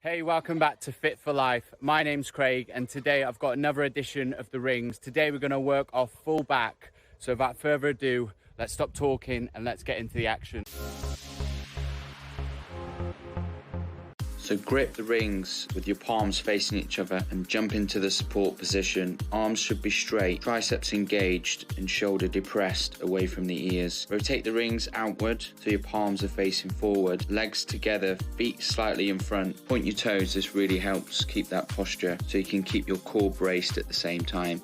Hey, welcome back to Fit for Life. My name's Craig, and today I've got another edition of the rings. Today we're going to work off full back. So without further ado, let's stop talking and let's get into the action. So grip the rings with your palms facing each other and jump into the support position. Arms should be straight, triceps engaged and shoulder depressed away from the ears. Rotate the rings outward so your palms are facing forward. Legs together, feet slightly in front. Point your toes. This really helps keep that posture so you can keep your core braced at the same time.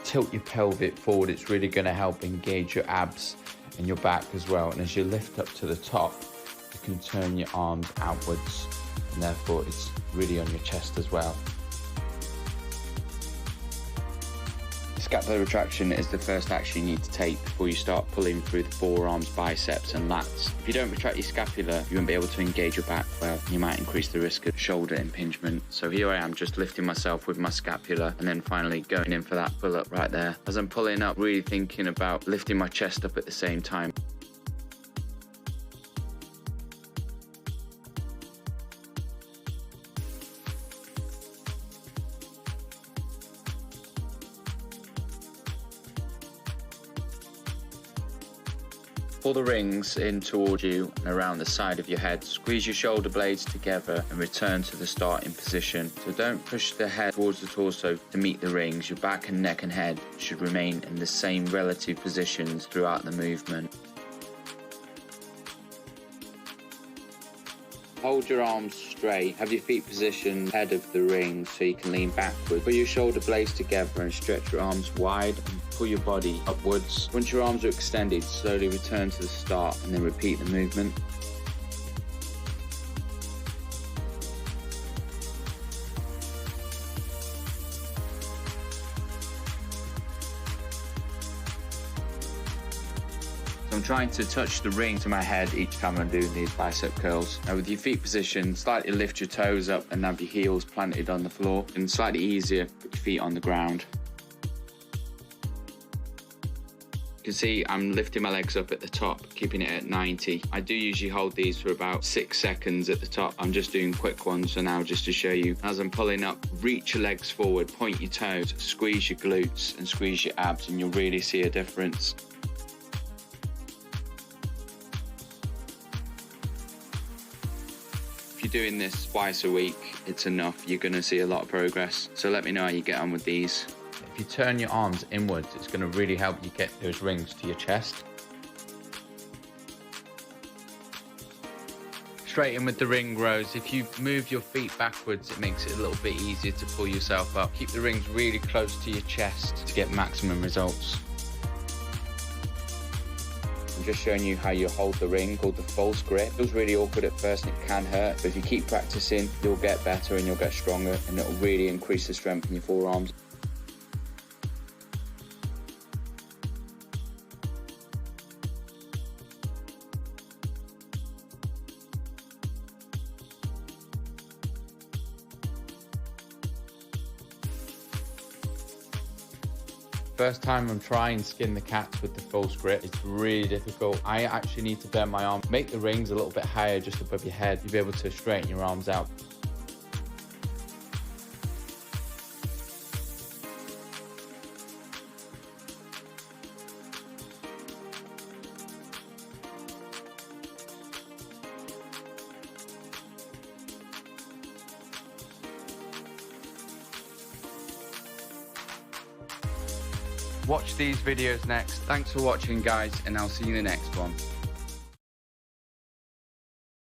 Tilt your pelvic forward. It's really going to help engage your abs and your back as well. And as you lift up to the top, you can turn your arms outwards, and therefore it's really on your chest as well. Scapular retraction is the first action you need to take before you start pulling through the forearms, biceps and lats. If you don't retract your scapula, you won't be able to engage your back well. You might increase the risk of shoulder impingement. So here I am, just lifting myself with my scapula and then finally going in for that pull up right there. As I'm pulling up, really thinking about lifting my chest up at the same time. Pull the rings in towards you and around the side of your head. Squeeze your shoulder blades together and return to the starting position. So don't push the head towards the torso to meet the rings. Your back and neck and head should remain in the same relative positions throughout the movement. Hold your arms straight, have your feet positioned ahead of the ring so you can lean backward. Put your shoulder blades together and stretch your arms wide and pull your body upwards. Once your arms are extended, slowly return to the start and then repeat the movement. I'm trying to touch the ring to my head each time I'm doing these bicep curls. Now with your feet positioned, slightly lift your toes up and have your heels planted on the floor. And slightly easier, put your feet on the ground. You can see I'm lifting my legs up at the top, keeping it at 90. I do usually hold these for about 6 seconds at the top. I'm just doing quick ones for now just to show you. As I'm pulling up, reach your legs forward, point your toes, squeeze your glutes and squeeze your abs and you'll really see a difference. If you're doing this twice a week, it's enough. You're going to see a lot of progress. So let me know how you get on with these. If you turn your arms inwards, it's going to really help you get those rings to your chest. Straighten with the ring rows. If you move your feet backwards, it makes it a little bit easier to pull yourself up. Keep the rings really close to your chest to get maximum results. I'm just showing you how you hold the ring, called the false grip. It feels really awkward at first and it can hurt, but if you keep practicing, you'll get better and you'll get stronger and it'll really increase the strength in your forearms. First time I'm trying skin the cats with the false grip, it's really difficult. I actually need to bend my arm, make the rings a little bit higher just above your head. You'll be able to straighten your arms out. Watch these videos next. Thanks for watching guys, and I'll see you in the next one.